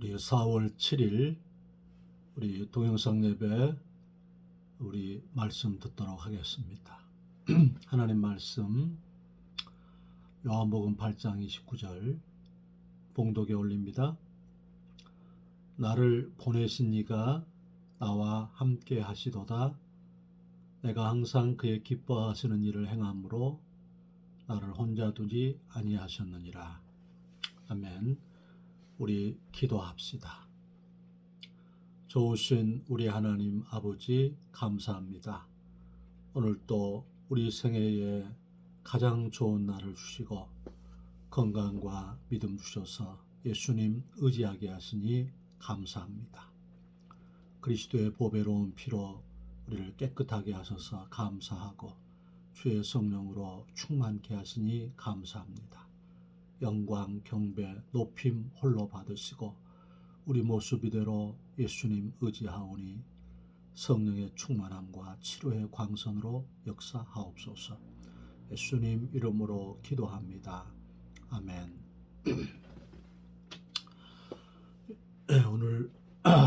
우리 4월 7일 우리 동영상 예배 우리 말씀 듣도록 하겠습니다. 하나님 말씀 요한복음 8장 29절 봉독에 올립니다. 나를 보내신 이가 나와 함께 하시도다. 내가 항상 그의 기뻐하시는 일을 행함으로 나를 혼자 두지 아니하셨느니라. 아멘. 우리 기도합시다. 좋으신 우리 하나님 아버지 감사합니다. 오늘 또 우리 생애에 가장 좋은 날을 주시고 건강과 믿음 주셔서 예수님 의지하게 하시니 감사합니다. 그리스도의 보배로운 피로 우리를 깨끗하게 하셔서 감사하고 주의 성령으로 충만케 하시니 감사합니다. 영광, 경배, 높임 홀로 받으시고 우리 모습 이대로 예수님 의지하오니 성령의 충만함과 치료의 광선으로 역사하옵소서. 예수님 이름으로 기도합니다. 아멘. 오늘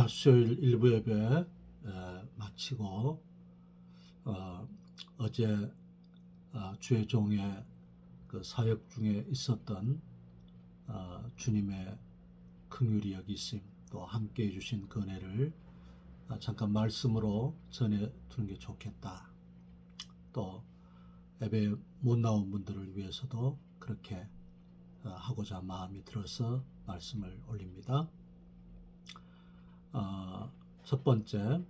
수요일 일부 예배 마치고 어제 주의 종의 그 사역 중에 있었던 주님의 긍휼히 여기심 또 함께 해주신 그 은혜를 잠깐 말씀으로 전해두는 게 좋겠다. 또 예배 못 나온 분들을 위해서도 그렇게 하고자 마음이 들어서 말씀을 올립니다. 첫 번째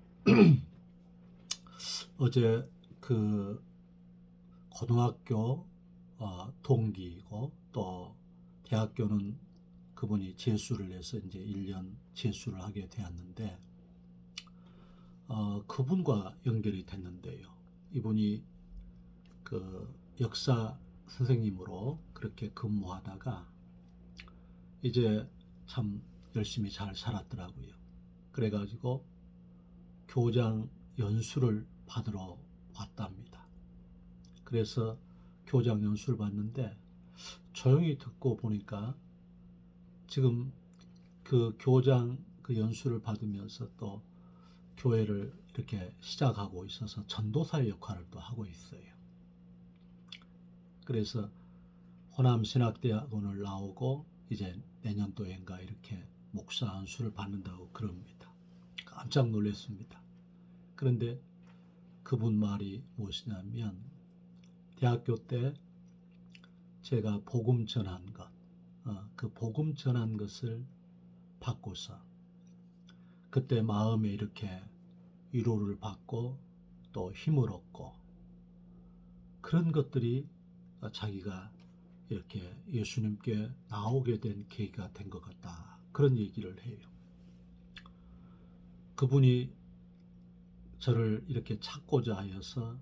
어제 그 고등학교 동기이고 또 대학교는 그분이 재수를 해서 이제 1년 재수를 하게 되었는데 그분과 연결이 됐는데요. 이분이 그 역사 선생님으로 그렇게 근무하다가 이제 참 열심히 잘 살았더라고요. 그래가지고 교장 연수를 받으러 왔답니다. 그래서 교장 연수를 받는데 조용히 듣고 보니까 지금 그 교장 그 연수를 받으면서 또 교회를 이렇게 시작하고 있어서 전도사의 역할을 또 하고 있어요. 그래서 호남신학대학원을 나오고 이제 내년도인가 이렇게 목사 안수를 받는다고 그럽니다. 깜짝 놀랐습니다. 그런데 그분 말이 무엇이냐면 대학교 때 제가 복음 전한 것, 그 복음 전한 것을 받고서 그때 마음에 이렇게 위로를 받고 또 힘을 얻고 그런 것들이 자기가 이렇게 예수님께 나오게 된 계기가 된 것 같다. 그런 얘기를 해요. 그분이 저를 이렇게 찾고자 하여서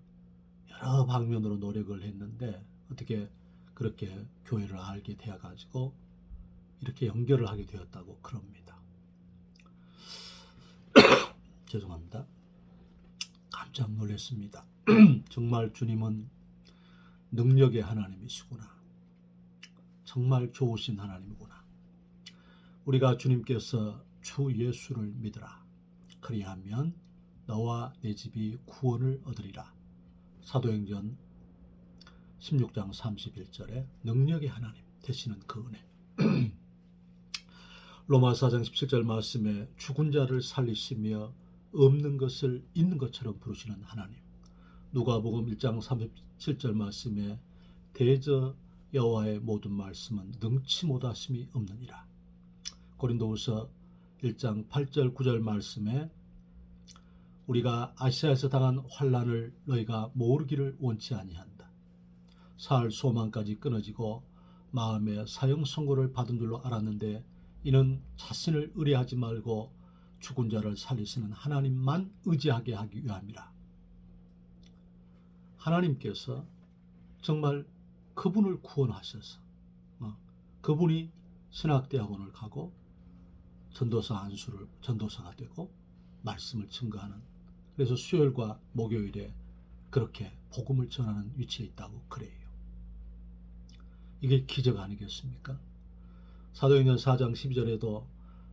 여러 방면으로 노력을 했는데 어떻게 그렇게 교회를 알게 되어가지고 이렇게 연결을 하게 되었다고 그럽니다. 죄송합니다. 깜짝 놀랐습니다. 정말 주님은 능력의 하나님이시구나. 정말 좋으신 하나님이구나. 우리가 주님께서 주 예수를 믿으라. 그리하면 너와 내 집이 구원을 얻으리라. 사도행전 16장 31절에 능력의 하나님 되시는 그 은혜. 로마서 4장 17절 말씀에 죽은 자를 살리시며 없는 것을 있는 것처럼 부르시는 하나님. 누가복음 1장 37절 말씀에 대저 여호와의 모든 말씀은 능치 못하심이 없느니라. 고린도후서 1장 8절 9절 말씀에 우리가 아시아에서 당한 환난을 너희가 모르기를 원치 아니한다. 살 소망까지 끊어지고 마음에 사형 선고를 받은 줄로 알았는데 이는 자신을 의뢰하지 말고 죽은 자를 살리시는 하나님만 의지하게 하기 위함이라. 하나님께서 정말 그분을 구원하셔서 그분이 신학대학원을 가고 전도사가 되고 말씀을 증거하는, 그래서 수요일과 목요일에 그렇게 복음을 전하는 위치에 있다고 그래요. 이게 기적 아니겠습니까? 사도행전 4장 12절에도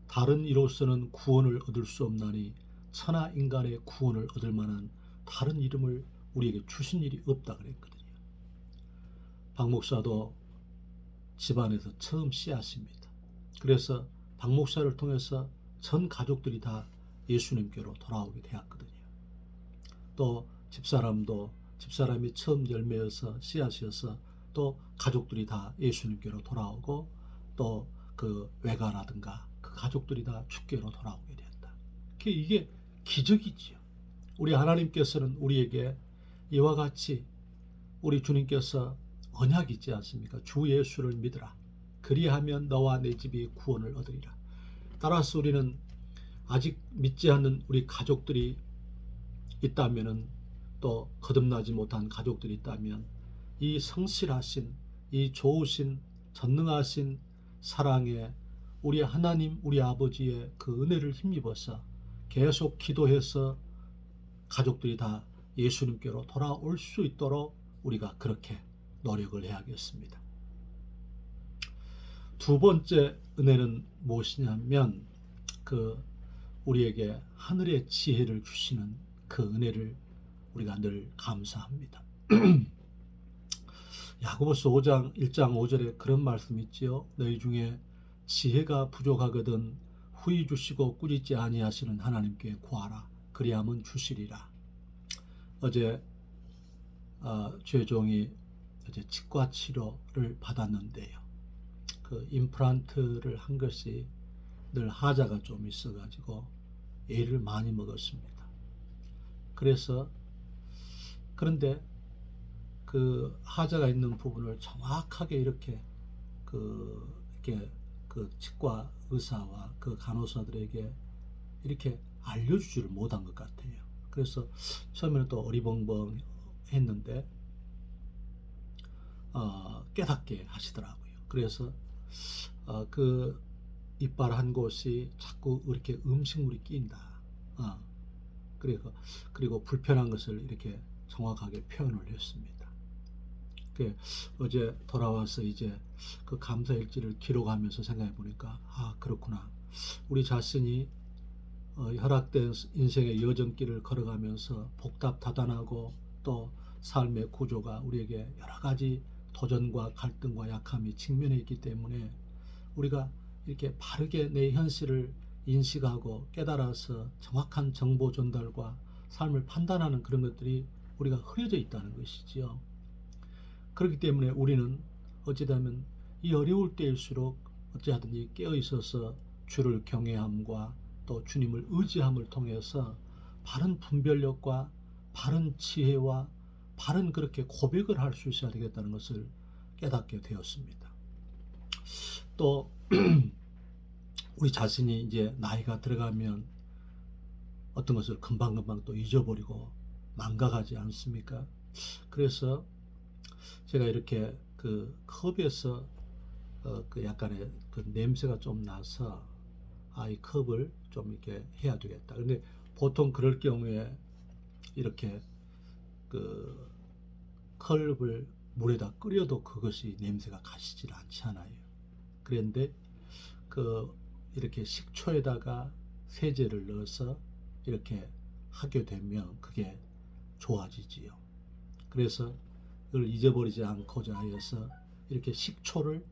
다른 이로서는 구원을 얻을 수 없나니 천하 인간의 구원을 얻을 만한 다른 이름을 우리에게 주신 일이 없다 그랬거든요. 박 목사도 집안에서 처음 씨앗입니다. 그래서 박 목사를 통해서 전 가족들이 다 예수님께로 돌아오게 되었거든요. 또 집사람이 처음 열매여서 씨앗이어서 또 가족들이 다 예수님께로 돌아오고 또 그 외가라든가 그 가족들이 다 주께로 돌아오게 된다. 이게 기적이지요. 우리 하나님께서는 우리에게 이와 같이 우리 주님께서 언약 있지 않습니까? 주 예수를 믿으라. 그리하면 너와 내 집이 구원을 얻으리라. 따라서 우리는 아직 믿지 않는 우리 가족들이 있다면은 또 거듭나지 못한 가족들이 있다면 이 성실하신 이 좋으신 전능하신 사랑에 우리 하나님 우리 아버지의 그 은혜를 힘입어서 계속 기도해서 가족들이 다 예수님께로 돌아올 수 있도록 우리가 그렇게 노력을 해야겠습니다. 두 번째 은혜는 무엇이냐면 우리에게 하늘의 지혜를 주시는 그 은혜를 우리가 늘 감사합니다. 야고보서 5장 1장 5절에 그런 말씀이 있지요. 너희 중에 지혜가 부족하거든 후히 주시고 꾸짖지 아니하시는 하나님께 구하라. 그리하면 주시리라. 어제 죄종이 어제 치과 치료를 받았는데요. 그 임플란트를 한 것이 늘 하자가 좀 있어가지고 애를 많이 먹었습니다. 그런데 그 하자가 있는 부분을 정확하게 이렇게 그 치과 의사와 그 간호사들에게 이렇게 알려주지를 못한 것 같아요. 그래서 처음에는 또 어리벙벙 했는데 깨닫게 하시더라고요. 그래서 그 이빨 한 곳이 자꾸 이렇게 음식물이 끼인다. 그리고 불편한 것을 이렇게 정확하게 표현을 했습니다. 어제 돌아와서 이제 그 감사일지를 기록하면서 생각해 보니까 그렇구나. 우리 자신이 허락된 인생의 여정길을 걸어가면서 복잡다단하고 또 삶의 구조가 우리에게 여러 가지 도전과 갈등과 약함이 직면해 있기 때문에 우리가 이렇게 바르게 내 현실을 인식하고 깨달아서 정확한 정보 전달과 삶을 판단하는 그런 것들이 우리가 흐려져 있다는 것이지요. 그렇기 때문에 우리는 어찌되면 이 어려울 때일수록 어찌하든지 깨어 있어서 주를 경외함과 또 주님을 의지함을 통해서 바른 분별력과 바른 지혜와 바른 그렇게 고백을 할 수 있어야 되겠다는 것을 깨닫게 되었습니다. 또 우리 자신이 이제 나이가 들어가면 어떤 것을 금방금방 또 잊어버리고 망각하지 않습니까? 그래서 제가 이렇게 그 컵에서 그 약간의 그 냄새가 좀 나서 이 컵을 좀 이렇게 해야 되겠다. 근데 보통 그럴 경우에 이렇게 그 컵을 물에다 끓여도 그것이 냄새가 가시질 않잖아요. 그런데 이렇게 식초에다가 세제를 넣어서 이렇게 하게 되면 그게 좋아지지요. 그래서 그걸 잊어버리지 않고자 하여서 이렇게 식초를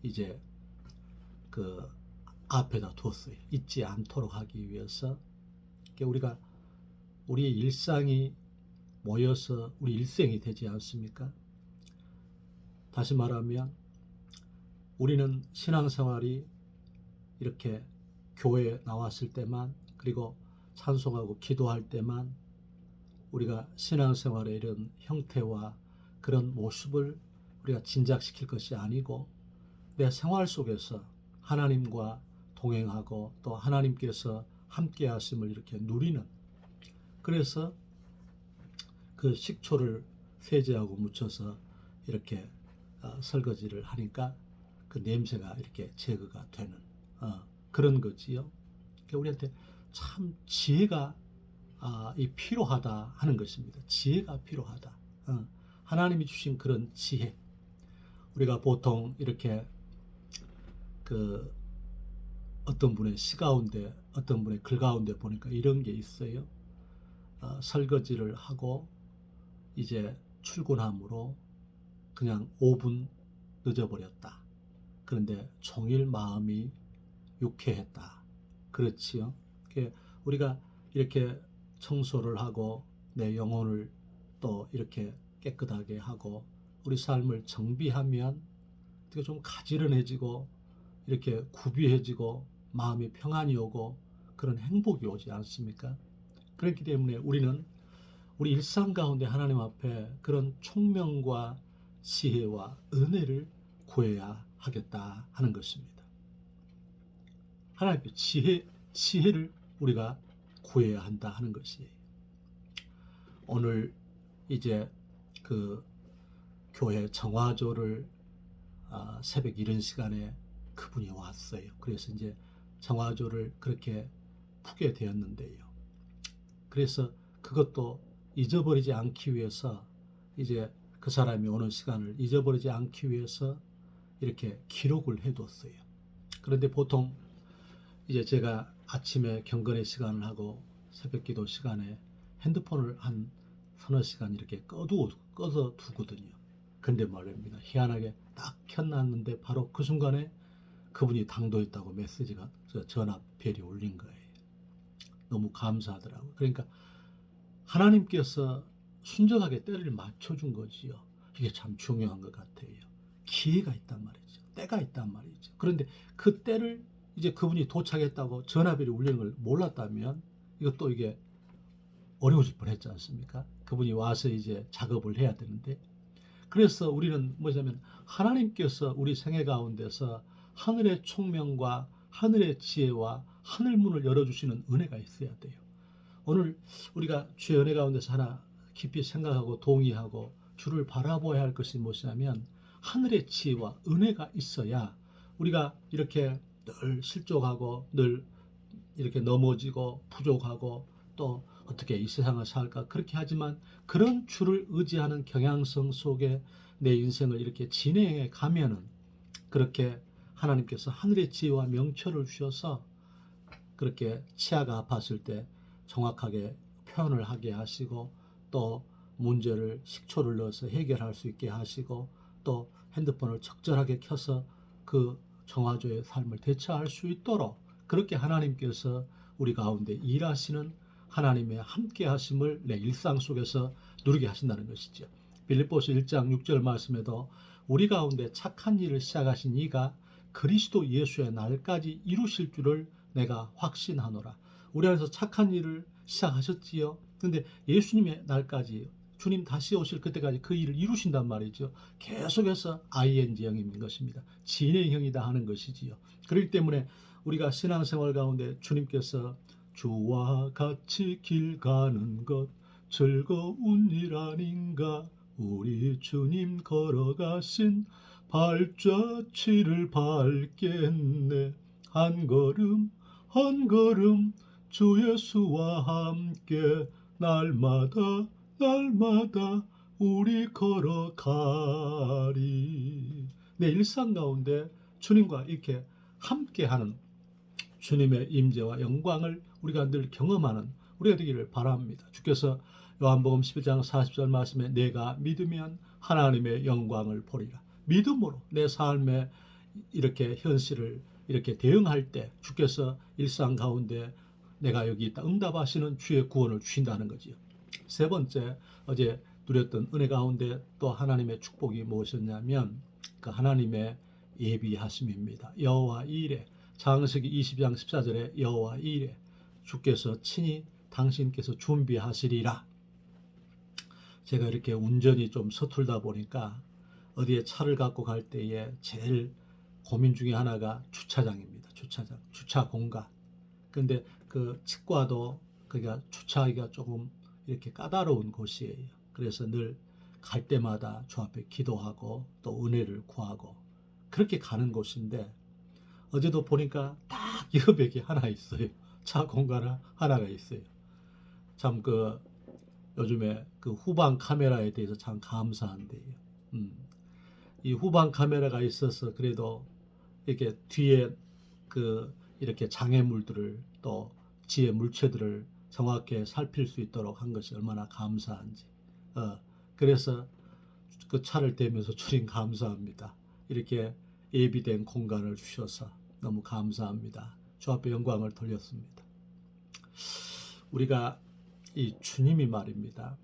이제 그 앞에다 뒀어요. 잊지 않도록 하기 위해서. 우리가 우리의 일상이 모여서 우리 일생이 되지 않습니까? 다시 말하면 우리는 신앙생활이 이렇게 교회에 나왔을 때만 그리고 찬송하고 기도할 때만 우리가 신앙생활의 이런 형태와 그런 모습을 우리가 진작시킬 것이 아니고 내 생활 속에서 하나님과 동행하고 또 하나님께서 함께 하심을 이렇게 누리는, 그래서 그 식초를 세제하고 묻혀서 이렇게 설거지를 하니까 그 냄새가 이렇게 제거가 되는 그런 거지요. 그러니까 우리한테 참 지혜가 필요하다 하는 것입니다. 지혜가 필요하다. 하나님이 주신 그런 지혜. 우리가 보통 이렇게 어떤 분의 시 가운데 어떤 분의 글 가운데 보니까 이런 게 있어요. 설거지를 하고 이제 출근함으로 그냥 5분 늦어버렸다. 그런데 종일 마음이 유쾌했다. 그렇지요. 우리가 이렇게 청소를 하고 내 영혼을 또 이렇게 깨끗하게 하고 우리 삶을 정비하면 어떻게 좀 가지런해지고 이렇게 구비해지고 마음이 평안이 오고 그런 행복이 오지 않습니까? 그렇기 때문에 우리는 우리 일상 가운데 하나님 앞에 그런 총명과 지혜와 은혜를 구해야 하겠다 하는 것입니다. 하나님께 지혜를 우리가 구해야 한다 하는 것이에요. 오늘 이제 그 교회 정화조를 새벽 이른 시간에 그분이 왔어요. 그래서 이제 정화조를 그렇게 푸게 되었는데요. 그래서 그것도 잊어버리지 않기 위해서 이제 그 사람이 오는 시간을 잊어버리지 않기 위해서 이렇게 기록을 해뒀어요. 그런데 보통 이제 제가 아침에 경건의 시간을 하고 새벽 기도 시간에 핸드폰을 한 서너 시간 이렇게 꺼서 두거든요. 근데 말입니다. 희한하게 딱 켜놨는데 바로 그 순간에 그분이 당도했다고 메시지가 전화 벨이 울린 거예요. 너무 감사하더라고요. 그러니까 하나님께서 순전하게 때를 맞춰준 거지요. 이게 참 중요한 것 같아요. 기회가 있단 말이죠. 때가 있단 말이죠. 그런데 그 때를 이제 그분이 도착했다고 전화벨이 울리는 걸 몰랐다면 이것도 이게 어려워질 뻔했지 않습니까? 그분이 와서 이제 작업을 해야 되는데 그래서 우리는 뭐냐면 하나님께서 우리 생애 가운데서 하늘의 총명과 하늘의 지혜와 하늘 문을 열어주시는 은혜가 있어야 돼요. 오늘 우리가 주의 은혜 가운데서 하나 깊이 생각하고 동의하고 주를 바라보아야 할 것이 무엇이냐면 하늘의 지혜와 은혜가 있어야 우리가 이렇게 늘 실족하고 늘 이렇게 넘어지고 부족하고 또 어떻게 이 세상을 살까 그렇게 하지만 그런 주를 의지하는 경향성 속에 내 인생을 이렇게 진행해 가면은 그렇게 하나님께서 하늘의 지혜와 명철을 주셔서 그렇게 치아가 아팠을 때 정확하게 표현을 하게 하시고 또 문제를 식초를 넣어서 해결할 수 있게 하시고 또 핸드폰을 적절하게 켜서 그 정화조의 삶을 대처할 수 있도록 그렇게 하나님께서 우리 가운데 일하시는 하나님의 함께 하심을 내 일상 속에서 누리게 하신다는 것이죠. 빌립보서 1장 6절 말씀에도 우리 가운데 착한 일을 시작하신 이가 그리스도 예수의 날까지 이루실 줄을 내가 확신하노라. 우리 안에서 착한 일을 시작하셨지요. 근데 예수님의 날까지 주님 다시 오실 그때까지 그 일을 이루신단 말이죠. 계속해서 ing형인 것입니다. 진행형이다 하는 것이지요. 그렇기 때문에 우리가 신앙생활 가운데 주님께서 주와 같이 길 가는 것 즐거운 일 아닌가 우리 주님 걸어가신 발자취를 밟겠네 한 걸음 한 걸음 주 예수와 함께 날마다 날마다 우리 걸어가리. 내 일상 가운데 주님과 이렇게 함께하는 주님의 임재와 영광을 우리가 늘 경험하는 우리가 되기를 바랍니다. 주께서 요한복음 11장 40절 말씀에 내가 믿으면 하나님의 영광을 보리라. 믿음으로 내 삶에 이렇게 현실을 이렇게 대응할 때 주께서 일상 가운데 내가 여기 있다 응답하시는 주의 구원을 주신다는 거지요. 세 번째 어제 누렸던 은혜 가운데 또 하나님의 축복이 무엇이었냐면 그 하나님의 예비하심입니다. 여호와 이레 창세기 20장 14절에 여호와 이레 주께서 친히 당신께서 준비하시리라. 제가 이렇게 운전이 좀 서툴다 보니까 어디에 차를 갖고 갈 때에 제일 고민 중에 하나가 주차장입니다. 주차 공간. 근데 그 치과도 그가 주차하기가 조금 이렇게 까다로운 곳이에요. 그래서 늘 갈 때마다 주 앞에 기도하고 또 은혜를 구하고 그렇게 가는 곳인데 어제도 보니까 딱 여백이 하나 있어요. 차 공간 하나가 있어요. 참 그 요즘에 그 후방 카메라에 대해서 참 감사한데요. 이 후방 카메라가 있어서 그래도 이렇게 뒤에 그 이렇게 장애물들을 또 지혜 물체들을 정확하게 살필 수 있도록 한 것이 얼마나 감사한지. 그래서 그 차를 대면서 주님 감사합니다. 이렇게 예비된 공간을 주셔서 너무 감사합니다. 주 앞에 영광을 돌렸습니다. 우리가 이 주님이 말입니다.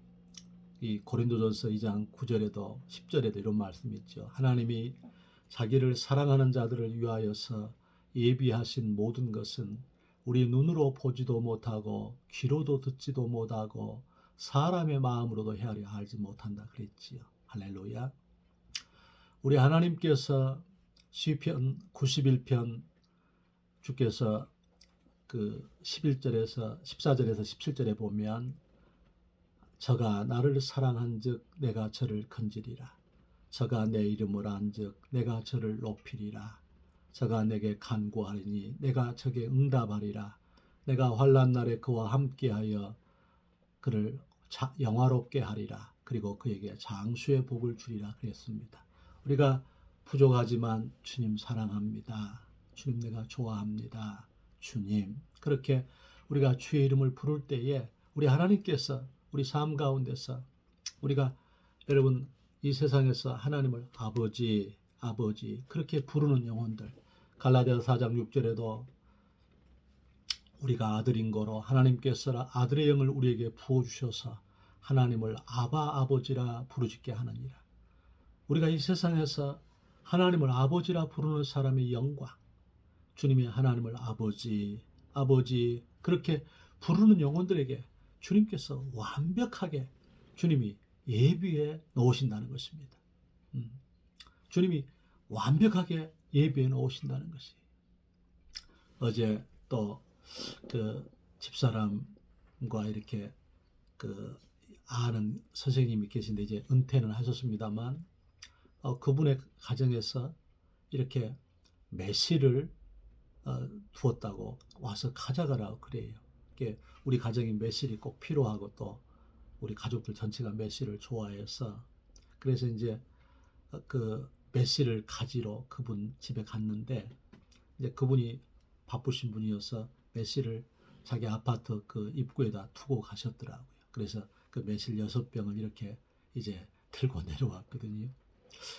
이 고린도전서 2장 9절에도 10절에도 이런 말씀이 있죠. 하나님이 자기를 사랑하는 자들을 위하여서 예비하신 모든 것은 우리 눈으로 보지도 못하고 귀로도 듣지도 못하고 사람의 마음으로도 헤아려 알지 못한다 그랬지요. 할렐루야. 우리 하나님께서 시편 91편 주께서 그 11절에서 14절에서 17절에 보면 저가 나를 사랑한즉 내가 저를 건지리라. 저가 내 이름을 안즉 내가 저를 높이리라. 저가 내게 간구하리니 내가 저게 응답하리라. 내가 환난 날에 그와 함께하여 그를 영화롭게 하리라. 그리고 그에게 장수의 복을 주리라 그랬습니다. 우리가 부족하지만 주님 사랑합니다. 주님 내가 좋아합니다. 주님. 그렇게 우리가 주의 이름을 부를 때에 우리 하나님께서 우리 삶 가운데서 우리가 여러분 이 세상에서 하나님을 아버지 아버지 그렇게 부르는 영혼들 갈라디아서 4장 6절에도 우리가 아들인 거로 하나님께서 아들의 영을 우리에게 부어주셔서 하나님을 아바 아버지라 부르짖게 하느니라. 우리가 이 세상에서 하나님을 아버지라 부르는 사람의 영광, 주님이 하나님을 아버지 아버지 그렇게 부르는 영혼들에게 주님께서 완벽하게 주님이 예비해 놓으신다는 것입니다. 주님이 완벽하게 예비해 놓으신다는 것이. 어제 또 그 집사람과 이렇게 그 아는 선생님이 계신데 이제 은퇴는 하셨습니다만 그분의 가정에서 이렇게 매실을 두었다고 와서 가져가라고 그래요. 우리 가정이 매실이 꼭 필요하고 또 우리 가족들 전체가 매실을 좋아해서 그래서 이제 그 매실을 가지러 그분 집에 갔는데 이제 그분이 바쁘신 분이어서 매실을 자기 아파트 그 입구에다 두고 가셨더라고요. 그래서 그 매실 6병을 이렇게 이제 들고 내려왔거든요.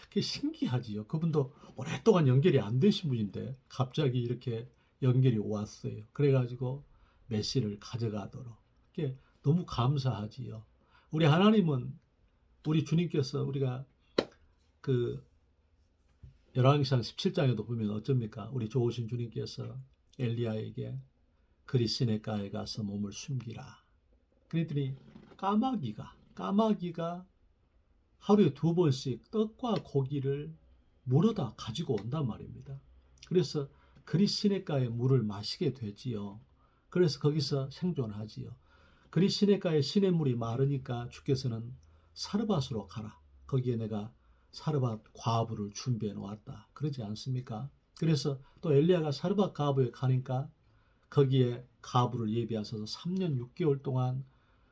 그게 신기하지요. 그분도 오랫동안 연결이 안 되신 분인데 갑자기 이렇게 연결이 왔어요. 그래가지고 매실을 가져가도록. 그게 너무 감사하지요. 우리 하나님은 우리 주님께서 우리가 그 열왕기상 17장에도 보면 어쩝니까? 우리 좋으신 주님께서 엘리야에게 그리 시내가에 가서 몸을 숨기라. 그랬더니 까마귀가 하루에 2번씩 떡과 고기를 물어다 가지고 온단 말입니다. 그래서 그리 시내가의 물을 마시게 되지요. 그래서 거기서 생존하지요. 그리 시내가의 시냇물이 마르니까 주께서는 사르밧으로 가라. 거기에 내가 사르밧 과부를 준비해 놓았다. 그러지 않습니까? 그래서 또 엘리야가 사르밧 과부에 가니까 거기에 과부를 예비하셔서 3년 6개월 동안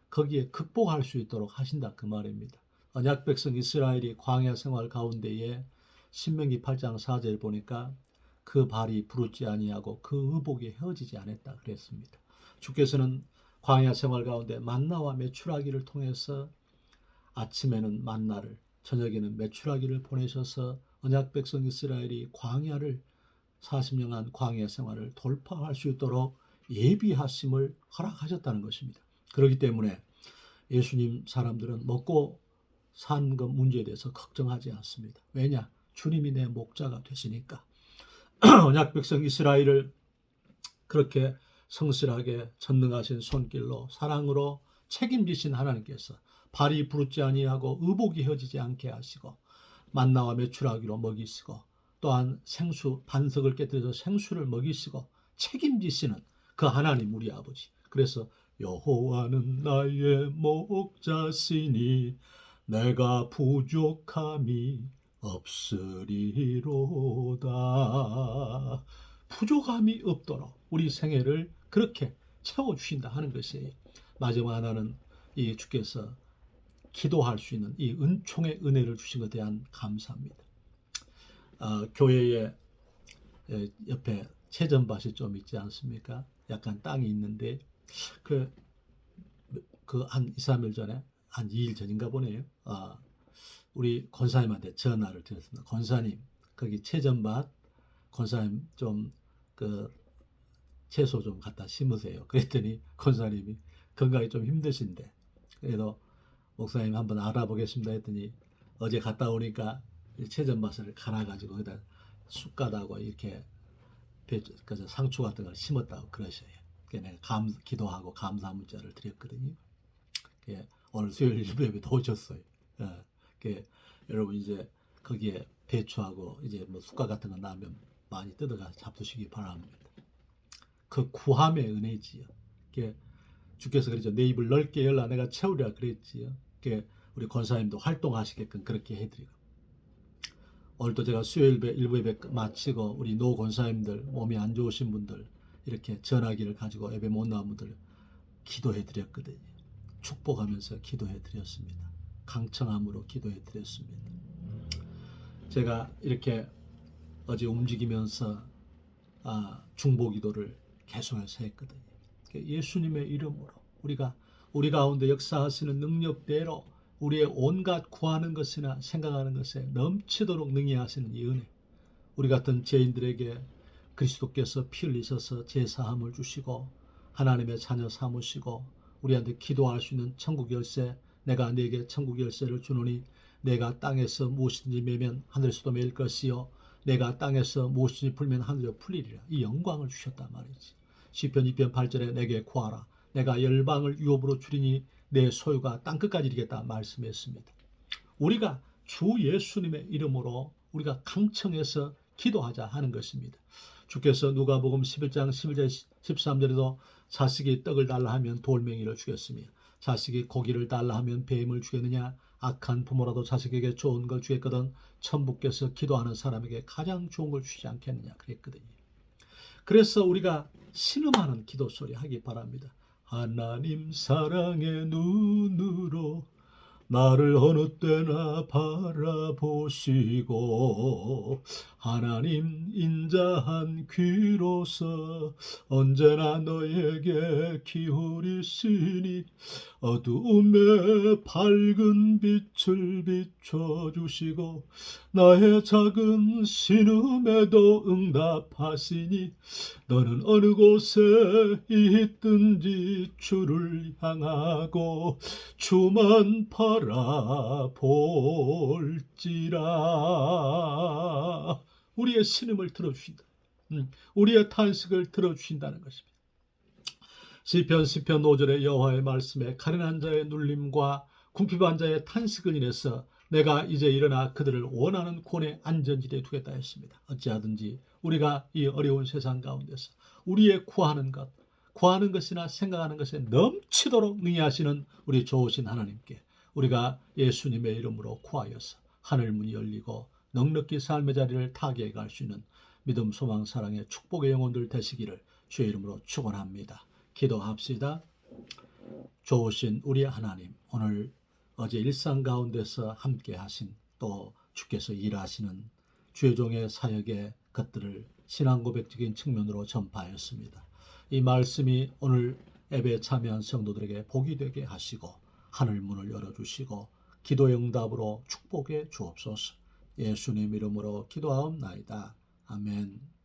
거기에 극복할 수 있도록 하신다 그 말입니다. 언약 백성 이스라엘이 광야 생활 가운데에 신명기 8장 4절 보니까 그 발이 부르지 아니하고 그 의복이 헤어지지 않았다 그랬습니다. 주께서는 광야 생활 가운데 만나와 메추라기를 통해서 아침에는 만나를 저녁에는 메추라기를 보내셔서 언약 백성 이스라엘이 광야를 40년간 광야 생활을 돌파할 수 있도록 예비하심을 허락하셨다는 것입니다. 그렇기 때문에 예수님 사람들은 먹고 사는 것 문제에 대해서 걱정하지 않습니다. 왜냐? 주님이 내 목자가 되시니까. 언약 백성 이스라엘을 그렇게 성실하게 전능하신 손길로 사랑으로 책임지신 하나님께서 발이 부르지 아니하고 의복이 헤어지지 않게 하시고 만나와 메추라기로 먹이시고 또한 생수 반석을 깨뜨려서 생수를 먹이시고 책임지시는 그 하나님 우리 아버지. 그래서 여호와는 나의 목자시니 내가 부족함이 없으리로다. 부족함이 없도록 우리 생애를 그렇게 채워주신다 하는 것이에요. 마지막 하나는 이 주께서 기도할 수 있는 이 은총의 은혜를 주신 것에 대한 감사합니다. 교회의 옆에 채전밭이 좀 있지 않습니까? 약간 땅이 있는데 그 한 2, 3일 전에 한 2일 전인가 보네요. 우리 권사님한테 전화를 드렸습니다. 권사님, 거기 채전밭 권사님 좀 그 채소 좀 갖다 심으세요. 그랬더니 권사님이 건강이 좀 힘드신데 그래도 목사님 한번 알아보겠습니다 했더니 어제 갔다 오니까 채전밭을 갈아가지고 거기다 쑥갓하고 이렇게 상추 같은 걸 심었다고 그러셔요. 그래서 내가 기도하고 감사 문자를 드렸거든요. 오늘 수요일 일부에도 오셨어요. 여러분 이제 거기에 배추하고 이제 뭐 쑥갓 같은 거 나면 많이 뜯어가 잡수시기 바랍니다. 그 구함의 은혜지요. 주께서 그러죠. 내 입을 넓게 열라 내가 채우리라 그랬지요. 우리 권사님도 활동하시게끔 그렇게 해드리고 오늘도 제가 수요일 일부 예배 마치고 우리 노 권사님들 몸이 안 좋으신 분들 이렇게 전화기를 가지고 예배 못 나온 분들 기도해 드렸거든요. 축복하면서 기도해 드렸습니다. 강청함으로 기도해 드렸습니다. 제가 이렇게 어제 움직이면서 중보 기도를 계속해서 했거든요. 예수님의 이름으로 우리 가운데 역사하시는 능력대로 우리의 온갖 구하는 것이나 생각하는 것에 넘치도록 능히 하시는 이 은혜, 우리 같은 죄인들에게 그리스도께서 피 흘리셔서 제사함을 주시고 하나님의 자녀 삼으시고 우리한테 기도할 수 있는 천국 열쇠, 내가 네게 천국 열쇠를 주노니 내가 땅에서 무엇이든지 매면 하늘에서도 매일 것이요 내가 땅에서 무엇이든지 풀면 하늘에서 풀리리라. 이 영광을 주셨단 말이지. 시편 2편 8절에 내게 구하라. 내가 열방을 유업으로 주리니 내 소유가 땅끝까지 이르겠다 말씀했습니다. 우리가 주 예수님의 이름으로 우리가 강청해서 기도하자 하는 것입니다. 주께서 누가복음 11장 11절 13절에도 자식이 떡을 달라 하면 돌멩이를 주겠으며 자식이 고기를 달라 하면 뱀을 주겠느냐. 악한 부모라도 자식에게 좋은 걸 주겠거든 천부께서 기도하는 사람에게 가장 좋은 걸 주지 않겠느냐 그랬거든요. 그래서 우리가 신음하는 기도 소리 하기 바랍니다. 하나님 사랑의 눈으로 나를 어느 때나 바라보시고 하나님 인자한 귀로서 언제나 너에게 기울이시니 어두움에 밝은 빛을 비춰주시고 나의 작은 신음에도 응답하시니 너는 어느 곳에 있든지 주를 향하고 주만 바라볼지라. 우리의 신음을 들어주신다. 우리의 탄식을 들어주신다는 것입니다. 시편 5절의 여호와의 말씀에 가련한 자의 눌림과 궁핍한 자의 탄식을 인해서 내가 이제 일어나 그들을 원하는 구원의 안전지대에 두겠다 했습니다. 어찌하든지 우리가 이 어려운 세상 가운데서 우리의 구하는 것이나 생각하는 것에 넘치도록 능히 하시는 우리 좋으신 하나님께 우리가 예수님의 이름으로 구하여서 하늘문이 열리고 넉넉히 삶의 자리를 타게 갈 수 있는 믿음, 소망, 사랑의 축복의 영혼들 되시기를 주의 이름으로 축원합니다. 기도합시다. 좋으신 우리 하나님, 오늘 어제 일상 가운데서 함께 하신 또 주께서 일하시는 주의 종의 사역의 것들을 신앙 고백적인 측면으로 전파하였습니다. 이 말씀이 오늘 예배에 참여한 성도들에게 복이 되게 하시고 하늘 문을 열어주시고 기도 응답으로 축복해 주옵소서. 예수님 이름으로 기도하옵나이다. 아멘.